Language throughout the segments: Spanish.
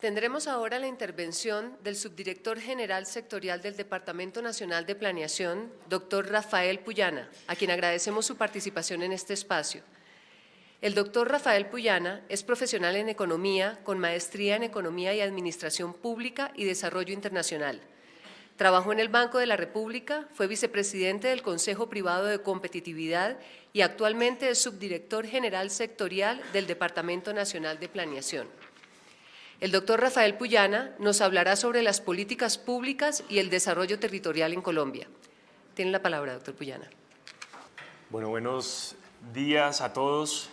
Tendremos ahora la intervención del subdirector general sectorial del Departamento Nacional de Planeación, doctor Rafael Puyana, a quien agradecemos su participación en este espacio. El doctor Rafael Puyana es profesional en economía, con maestría en economía y administración pública y desarrollo internacional. Trabajó en el Banco de la República, fue vicepresidente del Consejo Privado de Competitividad y actualmente es subdirector general sectorial del Departamento Nacional de Planeación. El doctor Rafael Puyana nos hablará sobre las políticas públicas y el desarrollo territorial en Colombia. Tiene la palabra, doctor Puyana. Bueno, buenos días a todos.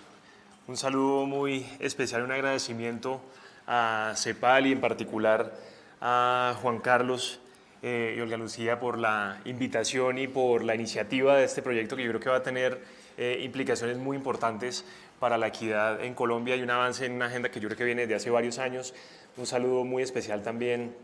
Un saludo muy especial, un agradecimiento a CEPAL y en particular a Juan Carlos y Olga Lucía por la invitación y por la iniciativa de este proyecto que yo creo que va a tener implicaciones muy importantes para la equidad en Colombia y un avance en una agenda que yo creo que viene desde hace varios años. Un saludo muy especial también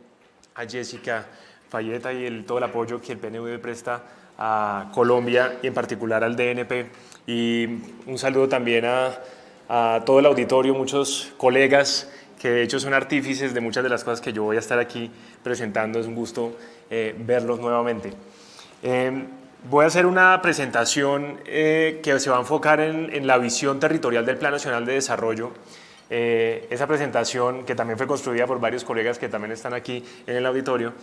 a Jessica Falleta y todo el apoyo que el PNV presta a Colombia y en particular al DNP. Y un saludo también a todo el auditorio, muchos colegas que de hecho son artífices de muchas de las cosas que yo voy a estar aquí presentando. Es un gusto verlos nuevamente. Voy a hacer una presentación que se va a enfocar en la visión territorial del Plan Nacional de Desarrollo. Esa presentación, que también fue construida por varios colegas que también están aquí en el auditorio,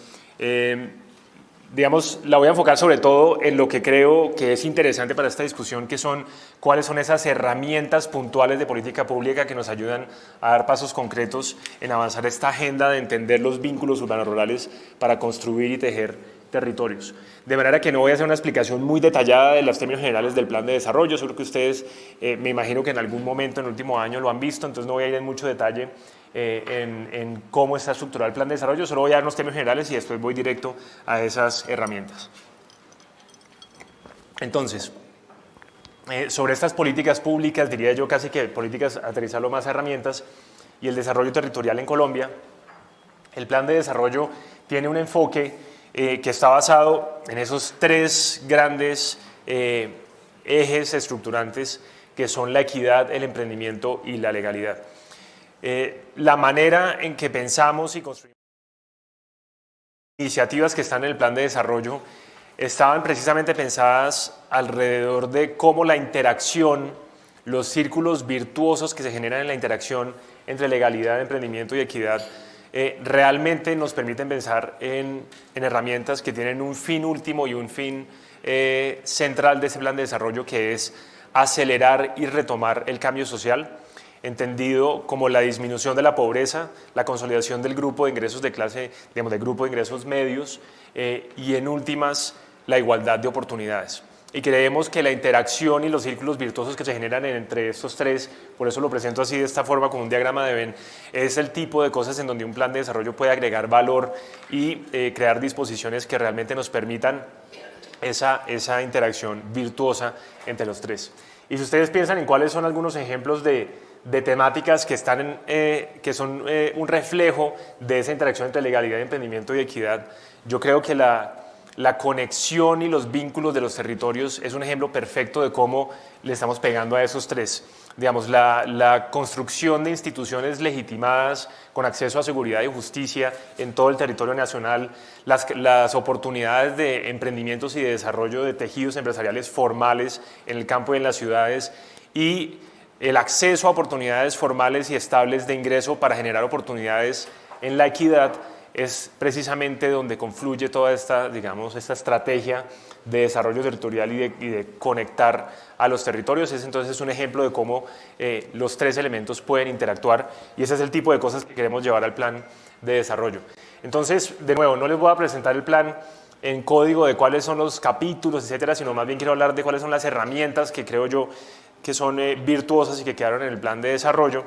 digamos, la voy a enfocar sobre todo en lo que creo que es interesante para esta discusión, que son cuáles son esas herramientas puntuales de política pública que nos ayudan a dar pasos concretos en avanzar esta agenda de entender los vínculos urbanos-rurales para construir y tejer territorios. De manera que no voy a hacer una explicación muy detallada de los términos generales del plan de desarrollo, seguro que ustedes me imagino que en algún momento en el último año lo han visto, entonces no voy a ir en mucho detalle en cómo está estructurado el plan de desarrollo, solo voy a dar unos términos generales y después voy directo a esas herramientas. Entonces, sobre estas políticas públicas, diría yo casi que políticas, aterrizarlo más a herramientas, y el desarrollo territorial en Colombia, el plan de desarrollo tiene un enfoque que está basado en esos tres grandes ejes estructurantes que son la equidad, el emprendimiento y la legalidad. La manera en que pensamos y construimos iniciativas que están en el plan de desarrollo estaban precisamente pensadas alrededor de cómo la interacción, los círculos virtuosos que se generan en la interacción entre legalidad, emprendimiento y equidad realmente nos permiten pensar en herramientas que tienen un fin último y un fin central de ese plan de desarrollo, que es acelerar y retomar el cambio social, entendido como la disminución de la pobreza, la consolidación del grupo de ingresos de clase, digamos, del grupo de ingresos medios y en últimas la igualdad de oportunidades. Y creemos que la interacción y los círculos virtuosos que se generan entre estos tres, por eso lo presento así de esta forma con un diagrama de Venn, es el tipo de cosas en donde un plan de desarrollo puede agregar valor y crear disposiciones que realmente nos permitan esa interacción virtuosa entre los tres. Y si ustedes piensan en cuáles son algunos ejemplos de temáticas que son un reflejo de esa interacción entre legalidad, emprendimiento y equidad, yo creo que la conexión y los vínculos de los territorios es un ejemplo perfecto de cómo le estamos pegando a esos tres. Digamos, la construcción de instituciones legitimadas con acceso a seguridad y justicia en todo el territorio nacional, las oportunidades de emprendimientos y de desarrollo de tejidos empresariales formales en el campo y en las ciudades y el acceso a oportunidades formales y estables de ingreso para generar oportunidades en la equidad es precisamente donde confluye toda esta, digamos, esta estrategia de desarrollo territorial y de conectar a los territorios. Es entonces un ejemplo de cómo los tres elementos pueden interactuar y ese es el tipo de cosas que queremos llevar al plan de desarrollo. Entonces, de nuevo, no les voy a presentar el plan en código de cuáles son los capítulos, etcétera, sino más bien quiero hablar de cuáles son las herramientas que creo yo que son virtuosas y que quedaron en el plan de desarrollo.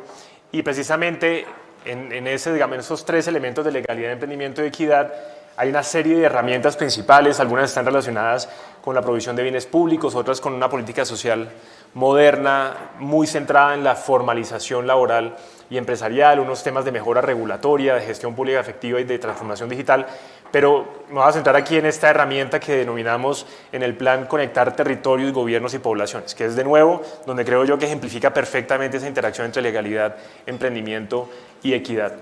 Y precisamente en esos tres elementos de legalidad, emprendimiento y equidad hay una serie de herramientas principales, algunas están relacionadas con la provisión de bienes públicos, otras con una política social moderna, muy centrada en la formalización laboral y empresarial, unos temas de mejora regulatoria, de gestión pública efectiva y de transformación digital, pero me voy a centrar aquí en esta herramienta que denominamos en el plan Conectar Territorios, Gobiernos y Poblaciones, que es de nuevo donde creo yo que ejemplifica perfectamente esa interacción entre legalidad, emprendimiento y equidad.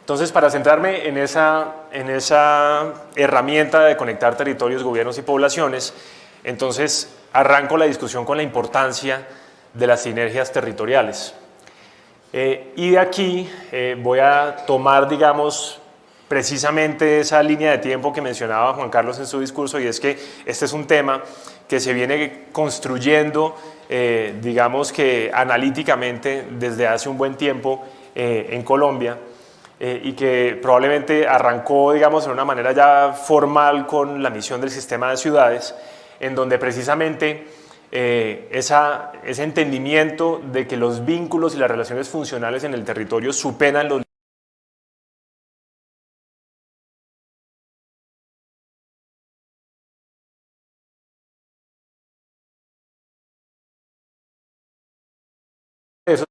Entonces, para centrarme en esa herramienta de conectar territorios, gobiernos y poblaciones, entonces arranco la discusión con la importancia de las sinergias territoriales. Y de aquí voy a tomar, digamos, precisamente esa línea de tiempo que mencionaba Juan Carlos en su discurso, y es que este es un tema que se viene construyendo, digamos que analíticamente desde hace un buen tiempo en Colombia, y que probablemente arrancó, digamos, de una manera ya formal con la misión del sistema de ciudades, en donde precisamente ese entendimiento de que los vínculos y las relaciones funcionales en el territorio superan los esos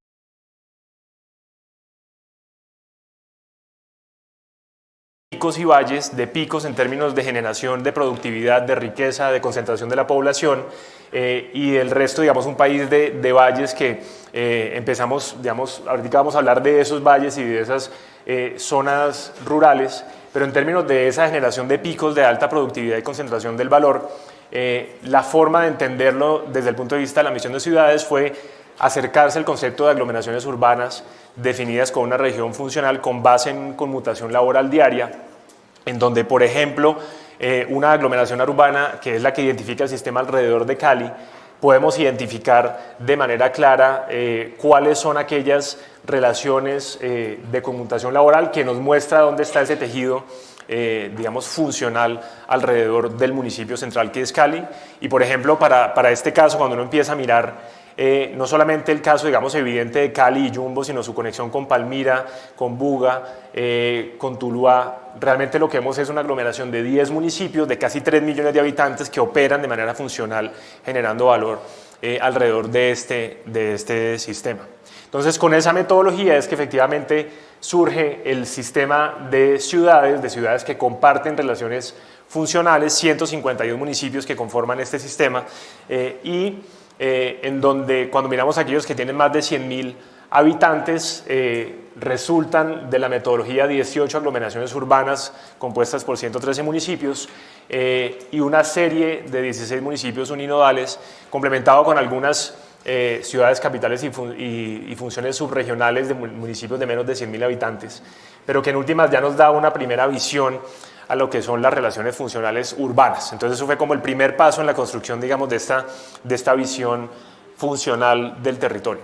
picos y valles, de picos en términos de generación de productividad, de riqueza, de concentración de la población, y el resto, digamos, un país de valles que empezamos, digamos, ahorita vamos a hablar de esos valles y de esas zonas rurales, pero en términos de esa generación de picos de alta productividad y concentración del valor, la forma de entenderlo desde el punto de vista de la misión de ciudades fue acercarse al concepto de aglomeraciones urbanas definidas con una región funcional con base en conmutación laboral diaria, en donde, por ejemplo, una aglomeración urbana, que es la que identifica el sistema alrededor de Cali, podemos identificar de manera clara cuáles son aquellas relaciones de conmutación laboral que nos muestra dónde está ese tejido, digamos, funcional alrededor del municipio central que es Cali. Y, por ejemplo, para este caso, cuando uno empieza a mirar no solamente el caso, digamos, evidente de Cali y Yumbo, sino su conexión con Palmira, con Buga, con Tuluá, realmente lo que vemos es una aglomeración de 10 municipios de casi 3 millones de habitantes que operan de manera funcional, generando valor alrededor de este sistema. Entonces, con esa metodología es que efectivamente surge el sistema de ciudades que comparten relaciones funcionales, 152 municipios que conforman este sistema, en donde cuando miramos a aquellos que tienen más de 100.000 habitantes, resultan de la metodología 18 aglomeraciones urbanas compuestas por 113 municipios y una serie de 16 municipios uninodales, complementado con algunas ciudades capitales y funciones subregionales de municipios de menos de 100.000 habitantes, pero que en últimas ya nos da una primera visión a lo que son las relaciones funcionales urbanas. Entonces eso fue como el primer paso en la construcción, digamos, de esta visión funcional del territorio.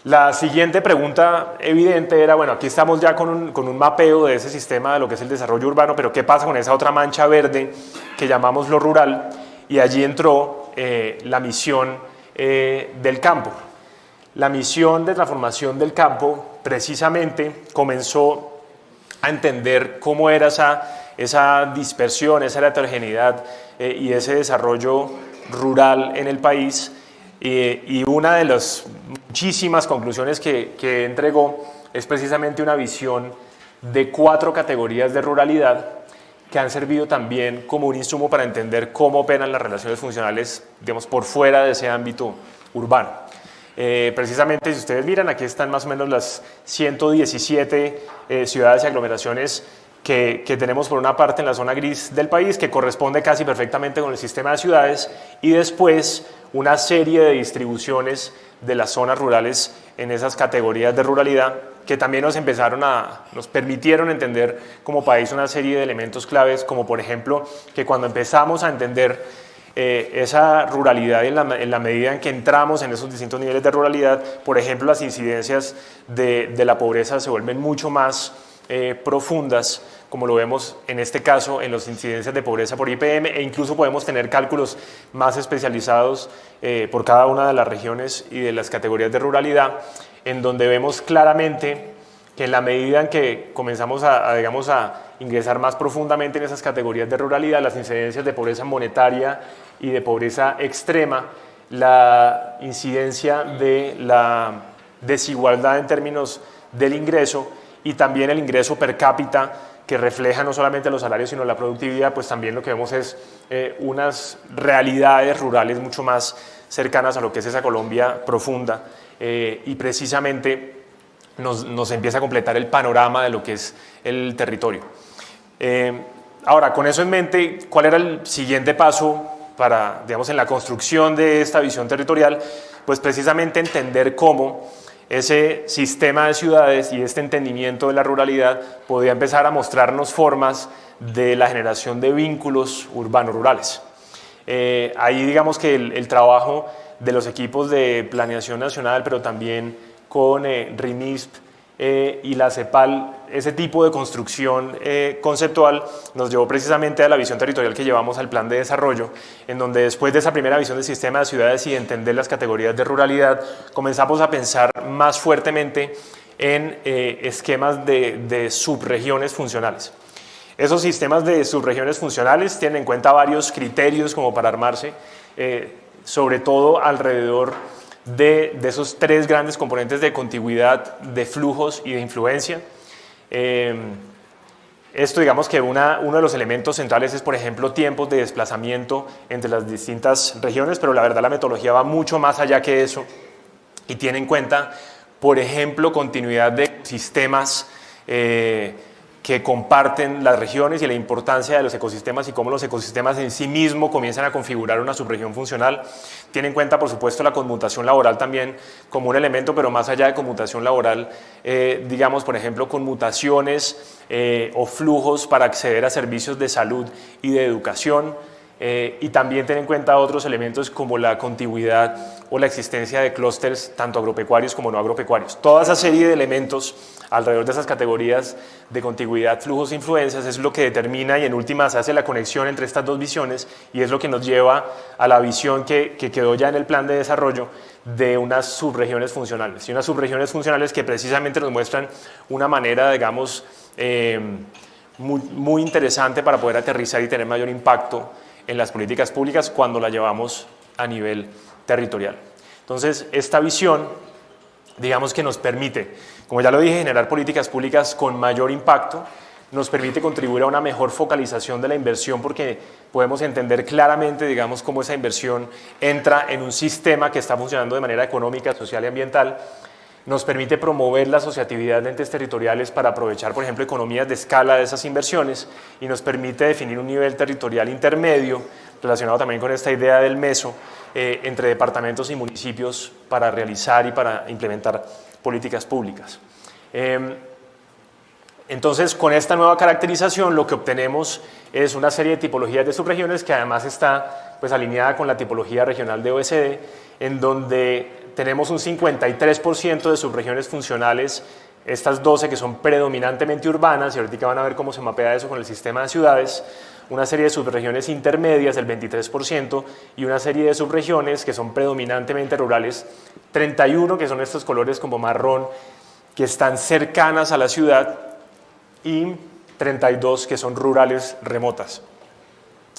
La siguiente pregunta evidente era, bueno, aquí estamos ya con un mapeo de ese sistema de lo que es el desarrollo urbano, pero ¿qué pasa con esa otra mancha verde que llamamos lo rural? Y allí entró la misión del campo. La misión de transformación del campo precisamente comenzó a entender cómo era esa dispersión, esa heterogeneidad y ese desarrollo rural en el país. Y una de las muchísimas conclusiones que entregó es precisamente una visión de 4 categorías de ruralidad que han servido también como un insumo para entender cómo operan las relaciones funcionales, digamos, por fuera de ese ámbito urbano. Precisamente, si ustedes miran, aquí están más o menos las 117 ciudades y aglomeraciones que tenemos por una parte en la zona gris del país, que corresponde casi perfectamente con el sistema de ciudades, y después una serie de distribuciones de las zonas rurales en esas categorías de ruralidad que también nos permitieron entender como país una serie de elementos claves, como por ejemplo que cuando empezamos a entender esa ruralidad en la medida en que entramos en esos distintos niveles de ruralidad, por ejemplo, las incidencias de la pobreza se vuelven mucho más profundas, como lo vemos en este caso en las incidencias de pobreza por IPM, e incluso podemos tener cálculos más especializados por cada una de las regiones y de las categorías de ruralidad, en donde vemos claramente que en la medida en que comenzamos digamos, a ingresar más profundamente en esas categorías de ruralidad, las incidencias de pobreza monetaria y de pobreza extrema, la incidencia de la desigualdad en términos del ingreso y también el ingreso per cápita, que refleja no solamente los salarios sino la productividad, pues también lo que vemos es unas realidades rurales mucho más cercanas a lo que es esa Colombia profunda, y precisamente nos empieza a completar el panorama de lo que es el territorio. Ahora, con eso en mente, ¿cuál era el siguiente paso para, digamos, en la construcción de esta visión territorial? Pues precisamente entender cómo ese sistema de ciudades y este entendimiento de la ruralidad podía empezar a mostrarnos formas de la generación de vínculos urbanos-rurales. Ahí digamos que el trabajo de los equipos de planeación nacional, pero también con RIMISP y la CEPAL, ese tipo de construcción conceptual nos llevó precisamente a la visión territorial que llevamos al plan de desarrollo, en donde después de esa primera visión del sistema de ciudades y de entender las categorías de ruralidad, comenzamos a pensar más fuertemente en esquemas de subregiones funcionales. Esos sistemas de subregiones funcionales tienen en cuenta varios criterios como para armarse, sobre todo alrededor de esos tres grandes componentes de contigüidad, de flujos y de influencia. Esto, digamos que uno de los elementos centrales es, por ejemplo, tiempos de desplazamiento entre las distintas regiones, pero la verdad la metodología va mucho más allá que eso y tiene en cuenta, por ejemplo, continuidad de sistemas que comparten las regiones y la importancia de los ecosistemas y cómo los ecosistemas en sí mismos comienzan a configurar una subregión funcional. Tiene en cuenta, por supuesto, la conmutación laboral también como un elemento, pero más allá de conmutación laboral, digamos, por ejemplo, conmutaciones o flujos para acceder a servicios de salud y de educación. Y también tener en cuenta otros elementos como la contigüidad o la existencia de clústeres tanto agropecuarios como no agropecuarios. Toda esa serie de elementos alrededor de esas categorías de contigüidad, flujos e influencias es lo que determina y en últimas hace la conexión entre estas dos visiones y es lo que nos lleva a la visión que quedó ya en el plan de desarrollo de unas subregiones funcionales. Y unas subregiones funcionales que precisamente nos muestran una manera, digamos, muy interesante para poder aterrizar y tener mayor impacto en las políticas públicas cuando la llevamos a nivel territorial. Entonces, esta visión, digamos que nos permite, como ya lo dije, generar políticas públicas con mayor impacto, nos permite contribuir a una mejor focalización de la inversión porque podemos entender claramente, digamos, cómo esa inversión entra en un sistema que está funcionando de manera económica, social y ambiental. Nos permite promover la asociatividad de entes territoriales para aprovechar, por ejemplo, economías de escala de esas inversiones y nos permite definir un nivel territorial intermedio relacionado también con esta idea del meso entre departamentos y municipios para realizar y para implementar políticas públicas. Entonces, con esta nueva caracterización lo que obtenemos es una serie de tipologías de subregiones que además está pues, alineada con la tipología regional de OECD, en donde tenemos un 53% de subregiones funcionales, estas 12 que son predominantemente urbanas, y ahorita van a ver cómo se mapea eso con el sistema de ciudades, una serie de subregiones intermedias, el 23%, y una serie de subregiones que son predominantemente rurales, 31, que son estos colores como marrón, que están cercanas a la ciudad, y 32 que son rurales remotas.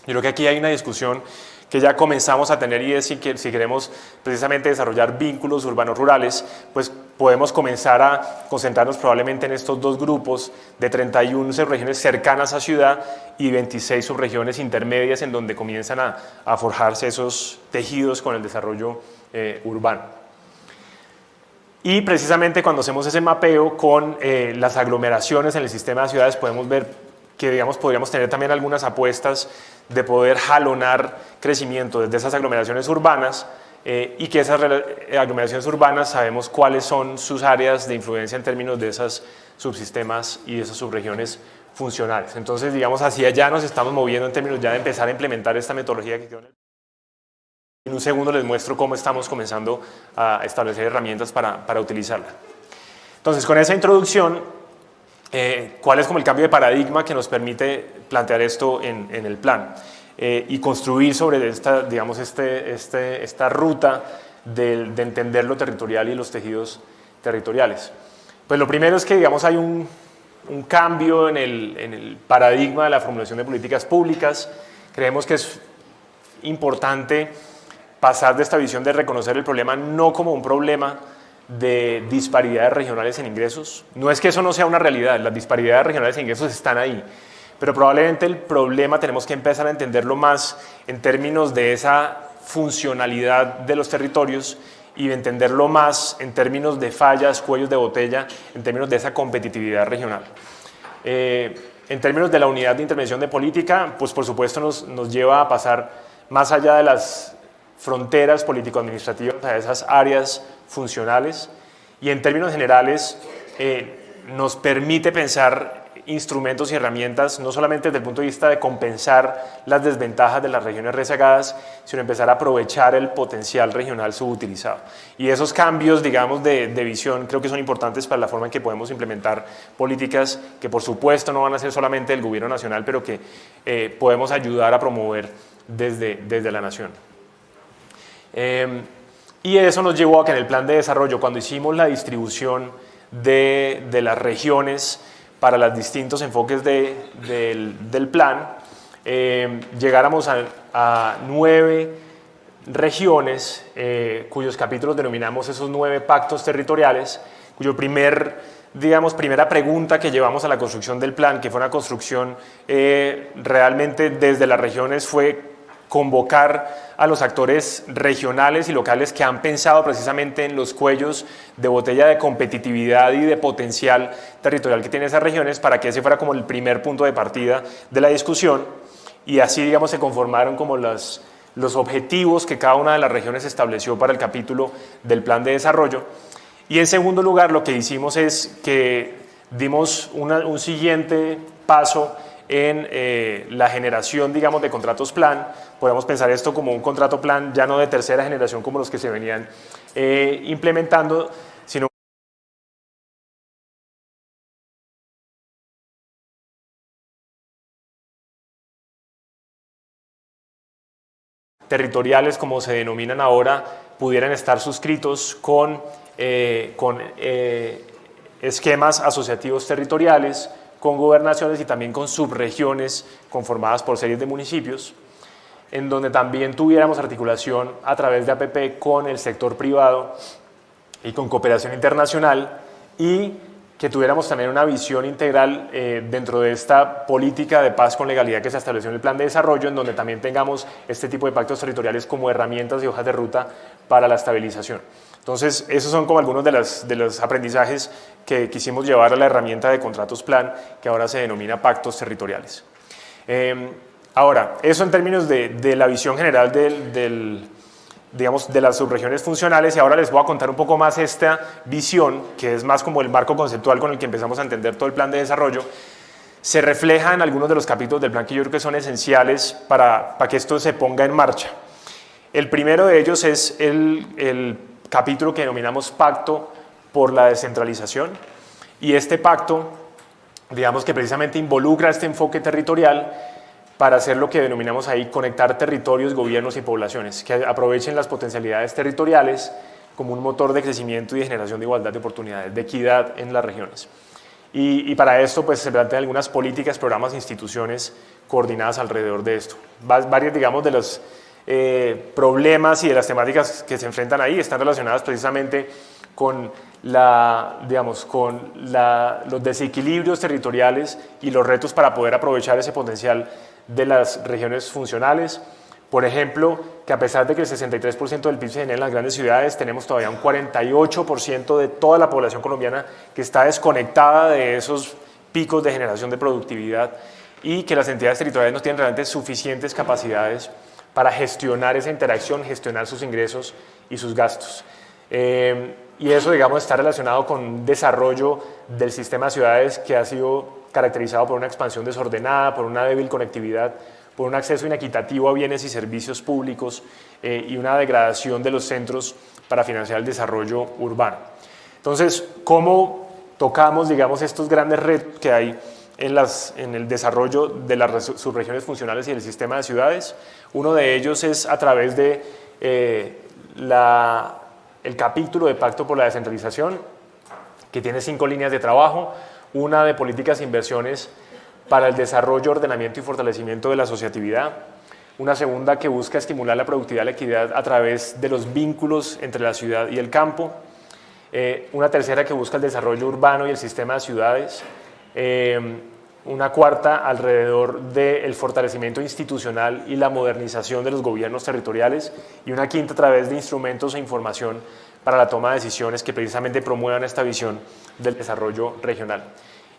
Yo creo que aquí hay una discusión que ya comenzamos a tener y es si queremos precisamente desarrollar vínculos urbanos rurales, pues podemos comenzar a concentrarnos probablemente en estos dos grupos de 31 subregiones cercanas a ciudad y 26 subregiones intermedias en donde comienzan a forjarse esos tejidos con el desarrollo urbano. Y precisamente cuando hacemos ese mapeo con las aglomeraciones en el sistema de ciudades podemos ver que digamos, podríamos tener también algunas apuestas de poder jalonar crecimiento desde esas aglomeraciones urbanas y que esas aglomeraciones urbanas sabemos cuáles son sus áreas de influencia en términos de esos subsistemas y de esas subregiones funcionales. Entonces, digamos, hacia allá nos estamos moviendo en términos ya de empezar a implementar esta metodología que quedó en el... En un segundo les muestro cómo estamos comenzando a establecer herramientas para utilizarla. Entonces, con esa introducción, ¿cuál es como el cambio de paradigma que nos permite plantear esto en el plan? Y construir sobre esta, digamos, esta ruta de entender lo territorial y los tejidos territoriales. Pues lo primero es que, digamos, hay un cambio en el paradigma de la formulación de políticas públicas. Creemos que es importante pasar de esta visión de reconocer el problema no como un problema de disparidades regionales en ingresos. No es que eso no sea una realidad, las disparidades regionales en ingresos están ahí, pero probablemente el problema tenemos que empezar a entenderlo más en términos de esa funcionalidad de los territorios y entenderlo más en términos de fallas, cuellos de botella, en términos de esa competitividad regional. En términos de la unidad de intervención de política, pues por supuesto nos lleva a pasar más allá de las fronteras político-administrativas a esas áreas funcionales y en términos generales nos permite pensar instrumentos y herramientas no solamente desde el punto de vista de compensar las desventajas de las regiones rezagadas, sino empezar a aprovechar el potencial regional subutilizado. Y esos cambios, digamos, de visión creo que son importantes para la forma en que podemos implementar políticas que por supuesto no van a ser solamente del gobierno nacional, pero que podemos ayudar a promover desde la nación. Y eso nos llevó a que en el plan de desarrollo, cuando hicimos la distribución de las regiones para los distintos enfoques del plan, llegáramos a 9 regiones cuyos capítulos denominamos esos 9 pactos territoriales, cuyo primera pregunta que llevamos a la construcción del plan, que fue una construcción realmente desde las regiones, fue convocar a los actores regionales y locales que han pensado precisamente en los cuellos de botella de competitividad y de potencial territorial que tienen esas regiones para que ese fuera como el primer punto de partida de la discusión y así, digamos, se conformaron como los objetivos que cada una de las regiones estableció para el capítulo del plan de desarrollo. Y en segundo lugar, lo que hicimos es que dimos un siguiente paso en la generación, digamos, de contratos plan. Podemos pensar esto como un contrato plan ya no de tercera generación como los que se venían implementando, sino territoriales, como se denominan ahora, pudieran estar suscritos con esquemas asociativos territoriales, con gobernaciones y también con subregiones conformadas por series de municipios, en donde también tuviéramos articulación a través de APP con el sector privado y con cooperación internacional y que tuviéramos también una visión integral dentro de esta política de paz con legalidad que se estableció en el plan de desarrollo, en donde también tengamos este tipo de pactos territoriales como herramientas y hojas de ruta para la estabilización. Entonces, esos son como algunos de los aprendizajes que quisimos llevar a la herramienta de contratos plan, que ahora se denomina pactos territoriales. Ahora, eso en términos de la visión general digamos, de las subregiones funcionales, y ahora les voy a contar un poco más esta visión, que es más como el marco conceptual con el que empezamos a entender todo el plan de desarrollo. Se refleja en algunos de los capítulos del plan que yo creo que son esenciales para que esto se ponga en marcha. El primero de ellos es el capítulo que denominamos Pacto por la Descentralización, y este pacto, digamos que precisamente involucra este enfoque territorial para hacer lo que denominamos ahí conectar territorios, gobiernos y poblaciones, que aprovechen las potencialidades territoriales como un motor de crecimiento y de generación de igualdad de oportunidades, de equidad en las regiones. Y para esto pues, se plantean algunas políticas, programas e instituciones coordinadas alrededor de esto. Varios, digamos, de los problemas y de las temáticas que se enfrentan ahí están relacionadas precisamente con los desequilibrios territoriales y los retos para poder aprovechar ese potencial de las regiones funcionales. Por ejemplo, que a pesar de que el 63% del PIB se genera en las grandes ciudades, tenemos todavía un 48% de toda la población colombiana que está desconectada de esos picos de generación de productividad y que las entidades territoriales no tienen realmente suficientes capacidades para gestionar esa interacción, gestionar sus ingresos y sus gastos. Y eso, digamos, está relacionado con un desarrollo del sistema de ciudades que ha sido caracterizado por una expansión desordenada, por una débil conectividad, por un acceso inequitativo a bienes y servicios públicos y una degradación de los centros para financiar el desarrollo urbano. Entonces, ¿cómo tocamos, digamos, estos grandes retos que hay en el desarrollo de las subregiones funcionales y del sistema de ciudades? Uno de ellos es a través de el capítulo de Pacto por la Descentralización, que tiene 5 líneas de trabajo, una de políticas e inversiones para el desarrollo, ordenamiento y fortalecimiento de la asociatividad, una segunda que busca estimular la productividad y la equidad a través de los vínculos entre la ciudad y el campo, una tercera que busca el desarrollo urbano y el sistema de ciudades, una cuarta alrededor del fortalecimiento institucional y la modernización de los gobiernos territoriales y una quinta a través de instrumentos e información para la toma de decisiones que precisamente promuevan esta visión del desarrollo regional.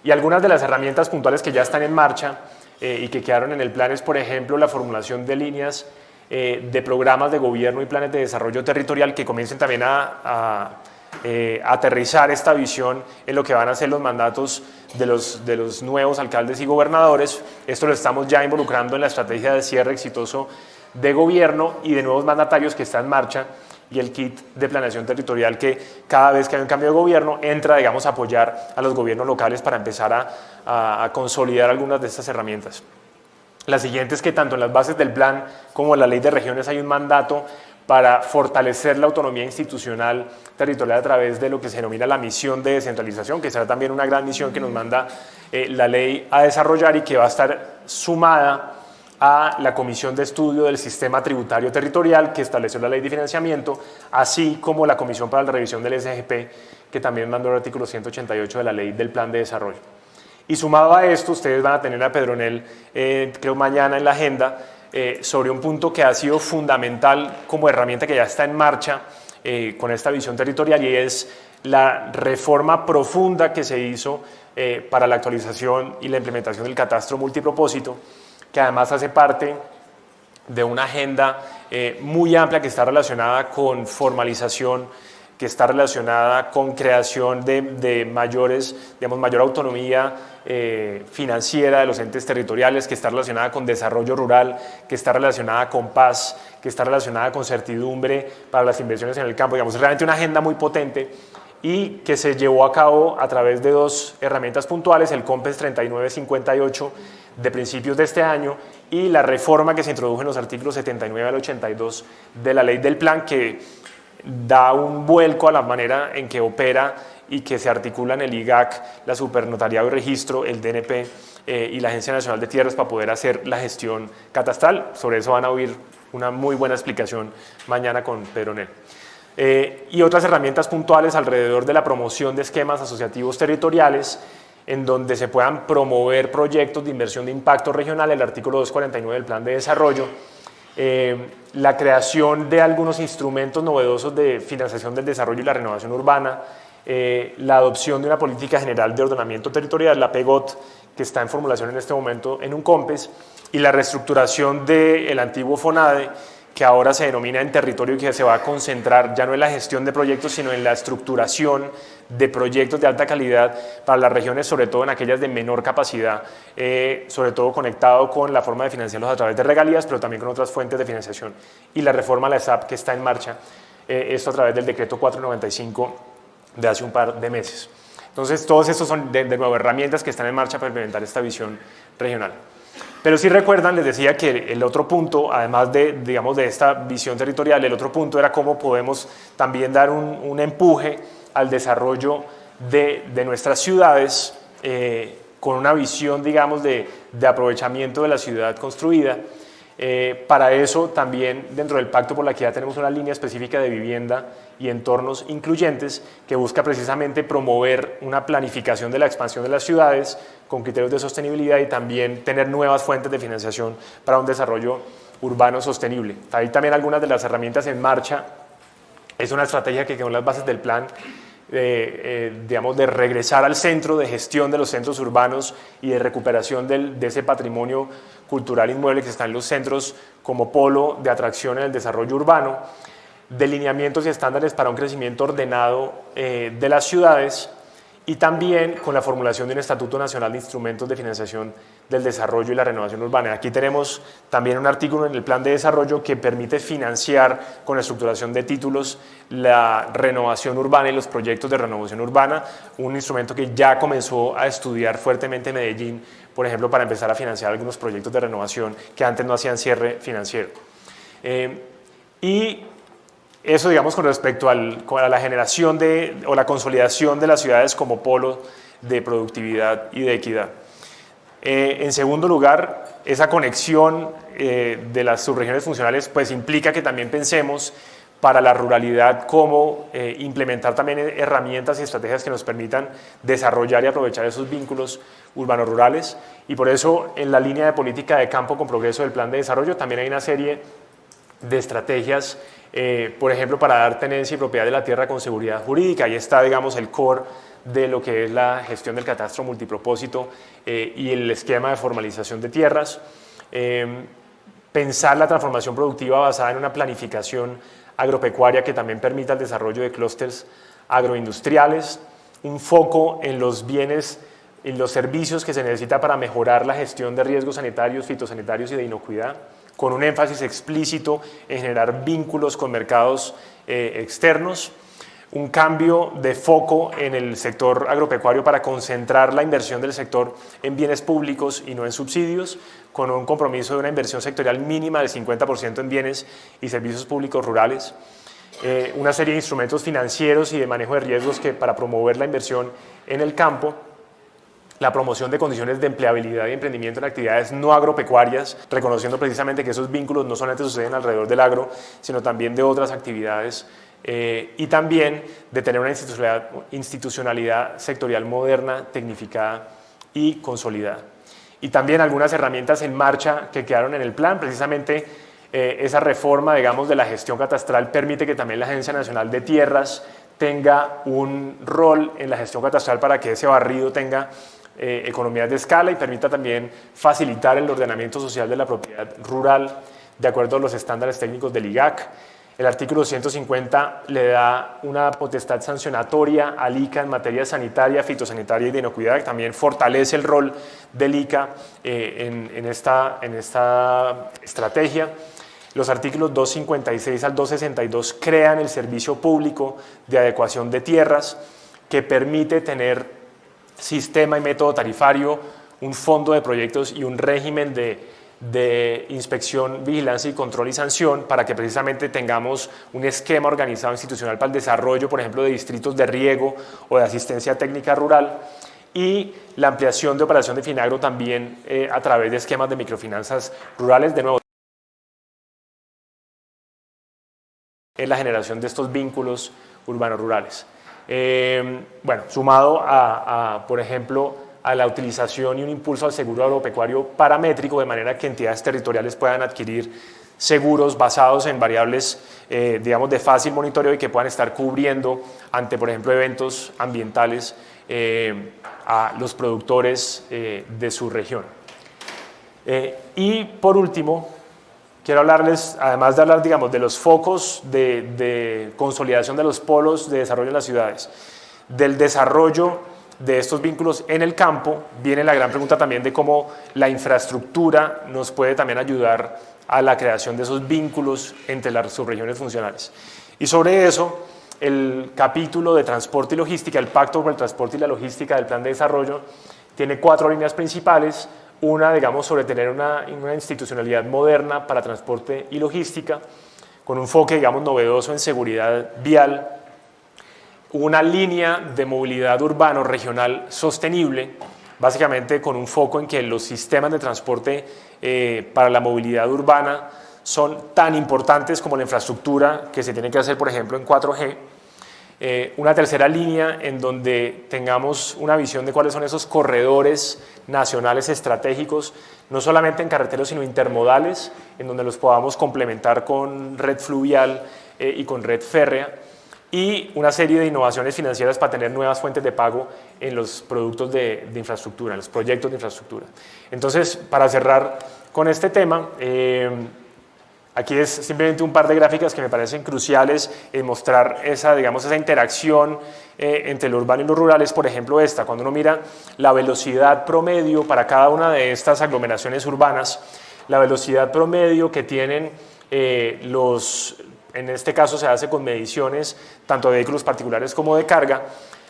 Y algunas de las herramientas puntuales que ya están en marcha y que quedaron en el plan es, por ejemplo, la formulación de líneas de programas de gobierno y planes de desarrollo territorial que comiencen también a aterrizar esta visión en lo que van a ser los mandatos de los nuevos alcaldes y gobernadores. Esto lo estamos ya involucrando en la estrategia de cierre exitoso de gobierno y de nuevos mandatarios que está en marcha, y el kit de planeación territorial que cada vez que hay un cambio de gobierno entra, digamos, a apoyar a los gobiernos locales para empezar a consolidar algunas de estas herramientas. La siguiente es que tanto en las bases del plan como en la ley de regiones hay un mandato para fortalecer la autonomía institucional territorial a través de lo que se denomina la misión de descentralización, que será también una gran misión que nos manda la ley a desarrollar y que va a estar sumada a la Comisión de Estudio del Sistema Tributario Territorial que estableció la Ley de Financiamiento, así como la Comisión para la Revisión del SGP, que también mandó el artículo 188 de la Ley del Plan de Desarrollo. Y sumado a esto, ustedes van a tener a Pedronel, creo mañana en la agenda, sobre un punto que ha sido fundamental como herramienta que ya está en marcha con esta visión territorial, y es la reforma profunda que se hizo para la actualización y la implementación del catastro multipropósito, que además hace parte de una agenda muy amplia que está relacionada con formalización, que está relacionada con creación de mayor autonomía financiera de los entes territoriales, que está relacionada con desarrollo rural, que está relacionada con paz, que está relacionada con certidumbre para las inversiones en el campo. Digamos, es realmente una agenda muy potente y que se llevó a cabo a través de dos herramientas puntuales, el COMPES 3958 de principios de este año y la reforma que se introdujo en los artículos 79 al 82 de la ley del plan, que da un vuelco a la manera en que opera y que se articula en el IGAC, la Supernotariado y Registro, el DNP y la Agencia Nacional de Tierras para poder hacer la gestión catastral. Sobre eso van a oír una muy buena explicación mañana con Pedronel. Y otras herramientas puntuales alrededor de la promoción de esquemas asociativos territoriales en donde se puedan promover proyectos de inversión de impacto regional, el artículo 249 del Plan de Desarrollo, la creación de algunos instrumentos novedosos de financiación del desarrollo y la renovación urbana, la adopción de una política general de ordenamiento territorial, la PEGOT, que está en formulación en este momento en un COMPES, y la reestructuración del antiguo FONADE, que ahora se denomina en territorio y que se va a concentrar ya no en la gestión de proyectos, sino en la estructuración de proyectos de alta calidad para las regiones, sobre todo en aquellas de menor capacidad, sobre todo conectado con la forma de financiarlos a través de regalías, pero también con otras fuentes de financiación. Y la reforma a la SAP que está en marcha, esto a través del decreto 495 de hace un par de meses. Entonces, todos estos son de nuevo herramientas que están en marcha para implementar esta visión regional. Pero si recuerdan, les decía que el otro punto, además de esta visión territorial, el otro punto era cómo podemos también dar un empuje al desarrollo de nuestras ciudades con una visión, digamos, de aprovechamiento de la ciudad construida. Para eso también dentro del Pacto por la Equidad tenemos una línea específica de vivienda y entornos incluyentes que busca precisamente promover una planificación de la expansión de las ciudades con criterios de sostenibilidad y también tener nuevas fuentes de financiación para un desarrollo urbano sostenible. Hay también algunas de las herramientas en marcha. Es una estrategia que quedó en las bases del plan, de regresar al centro de gestión de los centros urbanos y de recuperación de ese patrimonio cultural inmueble que está en los centros como polo de atracción en el desarrollo urbano, de lineamientos y estándares para un crecimiento ordenado de las ciudades, y también con la formulación de un Estatuto Nacional de Instrumentos de Financiación del Desarrollo y la Renovación Urbana. Aquí tenemos también un artículo en el Plan de Desarrollo que permite financiar con la estructuración de títulos la renovación urbana y los proyectos de renovación urbana, un instrumento que ya comenzó a estudiar fuertemente en Medellín, por ejemplo, para empezar a financiar algunos proyectos de renovación que antes no hacían cierre financiero. Y eso, digamos, con respecto a la generación o la consolidación de las ciudades como polo de productividad y de equidad. En segundo lugar, esa conexión de las subregiones funcionales pues implica que también pensemos para la ruralidad, como implementar también herramientas y estrategias que nos permitan desarrollar y aprovechar esos vínculos urbano-rurales. Y por eso, en la línea de política de campo con progreso del plan de desarrollo, también hay una serie de estrategias, por ejemplo, para dar tenencia y propiedad de la tierra con seguridad jurídica. Ahí está, digamos, el core de lo que es la gestión del catastro multipropósito y el esquema de formalización de tierras. Pensar la transformación productiva basada en una planificación agropecuaria que también permita el desarrollo de clústeres agroindustriales, un foco en los bienes y los servicios que se necesita para mejorar la gestión de riesgos sanitarios, fitosanitarios y de inocuidad, con un énfasis explícito en generar vínculos con mercados externos, un cambio de foco en el sector agropecuario para concentrar la inversión del sector en bienes públicos y no en subsidios, con un compromiso de una inversión sectorial mínima del 50% en bienes y servicios públicos rurales, una serie de instrumentos financieros y de manejo de riesgos para promover la inversión en el campo, la promoción de condiciones de empleabilidad y emprendimiento en actividades no agropecuarias, reconociendo precisamente que esos vínculos no solamente suceden alrededor del agro, sino también de otras actividades, y también de tener una institucionalidad sectorial moderna, tecnificada y consolidada. Y también algunas herramientas en marcha que quedaron en el plan, precisamente esa reforma, digamos, de la gestión catastral permite que también la Agencia Nacional de Tierras tenga un rol en la gestión catastral para que ese barrido tenga economías de escala y permita también facilitar el ordenamiento social de la propiedad rural de acuerdo a los estándares técnicos del IGAC. El artículo 150 le da una potestad sancionatoria al ICA en materia sanitaria, fitosanitaria y de inocuidad, que también fortalece el rol del ICA en esta estrategia. Los artículos 256 al 262 crean el servicio público de adecuación de tierras, que permite tener sistema y método tarifario, un fondo de proyectos y un régimen de inspección, vigilancia y control y sanción para que precisamente tengamos un esquema organizado institucional para el desarrollo, por ejemplo, de distritos de riego o de asistencia técnica rural, y la ampliación de operación de Finagro también a través de esquemas de microfinanzas rurales, de nuevo, en la generación de estos vínculos urbanos-rurales. Bueno, sumado por ejemplo, a la utilización y un impulso al seguro agropecuario paramétrico, de manera que entidades territoriales puedan adquirir seguros basados en variables, digamos, de fácil monitoreo y que puedan estar cubriendo ante, por ejemplo, eventos ambientales a los productores de su región. Y por último, quiero hablarles, además de hablar, digamos, de los focos de consolidación de los polos de desarrollo en las ciudades, del desarrollo de estos vínculos en el campo, viene la gran pregunta también de cómo la infraestructura nos puede también ayudar a la creación de esos vínculos entre las subregiones funcionales. Y sobre eso, el capítulo de transporte y logística, el Pacto por el Transporte y la Logística del Plan de Desarrollo, tiene 4 líneas principales. Una, digamos, sobre tener una institucionalidad moderna para transporte y logística, con un enfoque, digamos, novedoso en seguridad vial, una línea de movilidad urbano regional sostenible, básicamente con un foco en que los sistemas de transporte para la movilidad urbana son tan importantes como la infraestructura que se tiene que hacer, por ejemplo, en 4G. Una tercera línea en donde tengamos una visión de cuáles son esos corredores nacionales estratégicos, no solamente en carreteros, sino intermodales, en donde los podamos complementar con red fluvial y con red férrea, y una serie de innovaciones financieras para tener nuevas fuentes de pago en los productos de infraestructura, en los proyectos de infraestructura. Entonces, para cerrar con este tema, aquí es simplemente un par de gráficas que me parecen cruciales en mostrar esa, digamos, esa interacción entre lo urbano y lo rural. Es, por ejemplo, esta, cuando uno mira la velocidad promedio para cada una de estas aglomeraciones urbanas, la velocidad promedio que tienen en este caso se hace con mediciones tanto de vehículos particulares como de carga,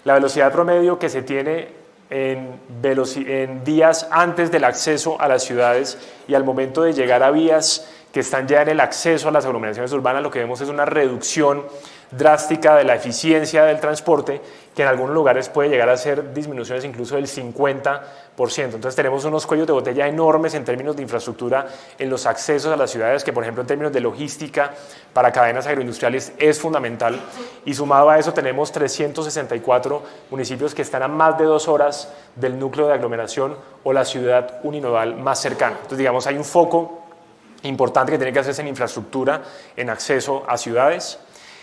la velocidad promedio que se tiene en días antes del acceso a las ciudades y al momento de llegar a vías que están ya en el acceso a las aglomeraciones urbanas, lo que vemos es una reducción drástica de la eficiencia del transporte, que en algunos lugares puede llegar a ser disminuciones incluso del 50%. Entonces tenemos unos cuellos de botella enormes en términos de infraestructura en los accesos a las ciudades, que por ejemplo en términos de logística para cadenas agroindustriales es fundamental, y sumado a eso tenemos 364 municipios que están a más de 2 horas del núcleo de aglomeración o la ciudad uninodal más cercana. Entonces digamos hay un foco importante que tiene que hacerse en infraestructura, en acceso a ciudades.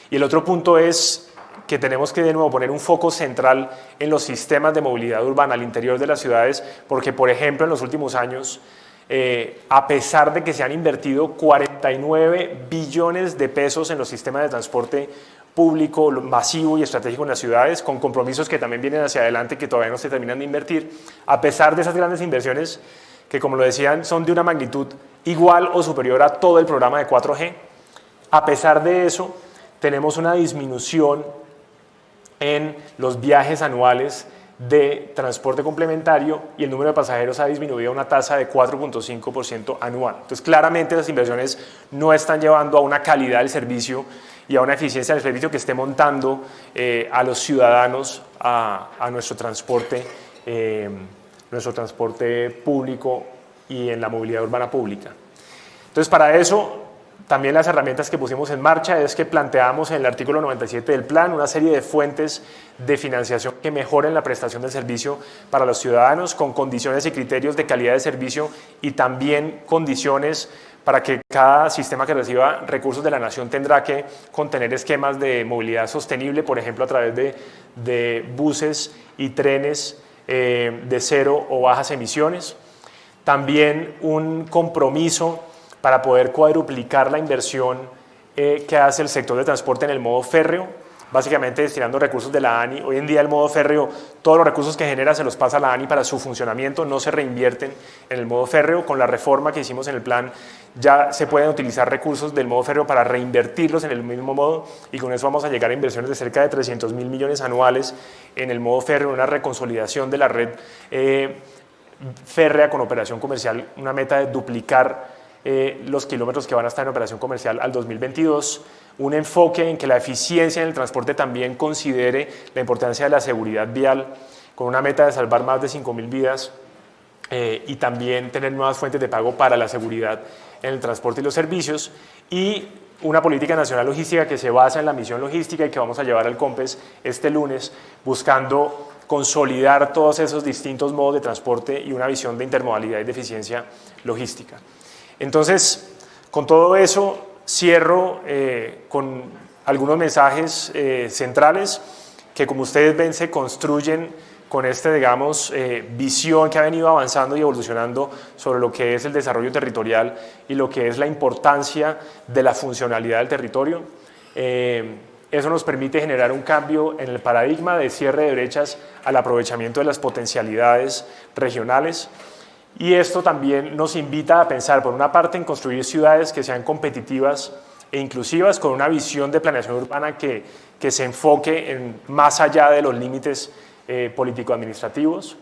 Y el otro punto es que tenemos que de nuevo poner un foco central en los sistemas de movilidad urbana al interior de las ciudades, porque por ejemplo en los últimos años, a pesar de que se han invertido 49 billones de pesos en los sistemas de transporte público, masivo y estratégico en las ciudades, con compromisos que también vienen hacia adelante que todavía no se terminan de invertir, a pesar de esas grandes inversiones que como lo decían son de una magnitud igual o superior a todo el programa de 4G, a pesar de eso tenemos una disminución en los viajes anuales de transporte complementario y el número de pasajeros ha disminuido a una tasa de 4.5% anual. Entonces, claramente las inversiones no están llevando a una calidad del servicio y a una eficiencia del servicio que esté montando a los ciudadanos a nuestro transporte público y en la movilidad urbana pública. Entonces, para eso, también las herramientas que pusimos en marcha es que planteamos en el artículo 97 del plan una serie de fuentes de financiación que mejoren la prestación del servicio para los ciudadanos con condiciones y criterios de calidad de servicio y también condiciones para que cada sistema que reciba recursos de la nación tendrá que contener esquemas de movilidad sostenible, por ejemplo, a través de buses y trenes de cero o bajas emisiones. También un compromiso para poder cuadruplicar la inversión que hace el sector de transporte en el modo férreo, básicamente destinando recursos de la ANI. Hoy en día el modo férreo, todos los recursos que genera se los pasa a la ANI para su funcionamiento, no se reinvierten en el modo férreo. Con la reforma que hicimos en el plan ya se pueden utilizar recursos del modo férreo para reinvertirlos en el mismo modo y con eso vamos a llegar a inversiones de cerca de 300.000 millones anuales en el modo férreo, una reconsolidación de la red férrea con operación comercial, una meta de duplicar los kilómetros que van a estar en operación comercial al 2022, un enfoque en que la eficiencia en el transporte también considere la importancia de la seguridad vial, con una meta de salvar más de 5.000 vidas y también tener nuevas fuentes de pago para la seguridad en el transporte y los servicios, y una política nacional logística que se basa en la misión logística y que vamos a llevar al COMPES este lunes, buscando consolidar todos esos distintos modos de transporte y una visión de intermodalidad y de eficiencia logística. Entonces, con todo eso, cierro con algunos mensajes centrales que, como ustedes ven, se construyen con esta, digamos, visión que ha venido avanzando y evolucionando sobre lo que es el desarrollo territorial y lo que es la importancia de la funcionalidad del territorio. Eso nos permite generar un cambio en el paradigma de cierre de brechas al aprovechamiento de las potencialidades regionales. Y esto también nos invita a pensar, por una parte, en construir ciudades que sean competitivas e inclusivas, con una visión de planeación urbana que se enfoque más allá de los límites político-administrativos,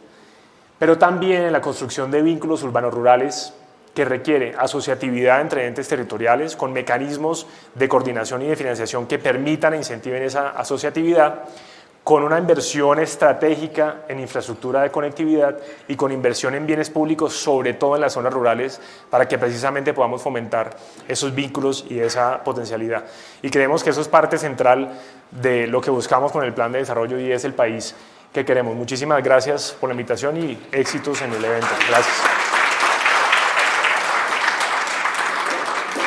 pero también en la construcción de vínculos urbanos-rurales que requiere asociatividad entre entes territoriales, con mecanismos de coordinación y de financiación que permitan e incentiven esa asociatividad, con una inversión estratégica en infraestructura de conectividad y con inversión en bienes públicos, sobre todo en las zonas rurales, para que precisamente podamos fomentar esos vínculos y esa potencialidad. Y creemos que eso es parte central de lo que buscamos con el plan de desarrollo y es el país que queremos. Muchísimas gracias por la invitación y éxitos en el evento. Gracias.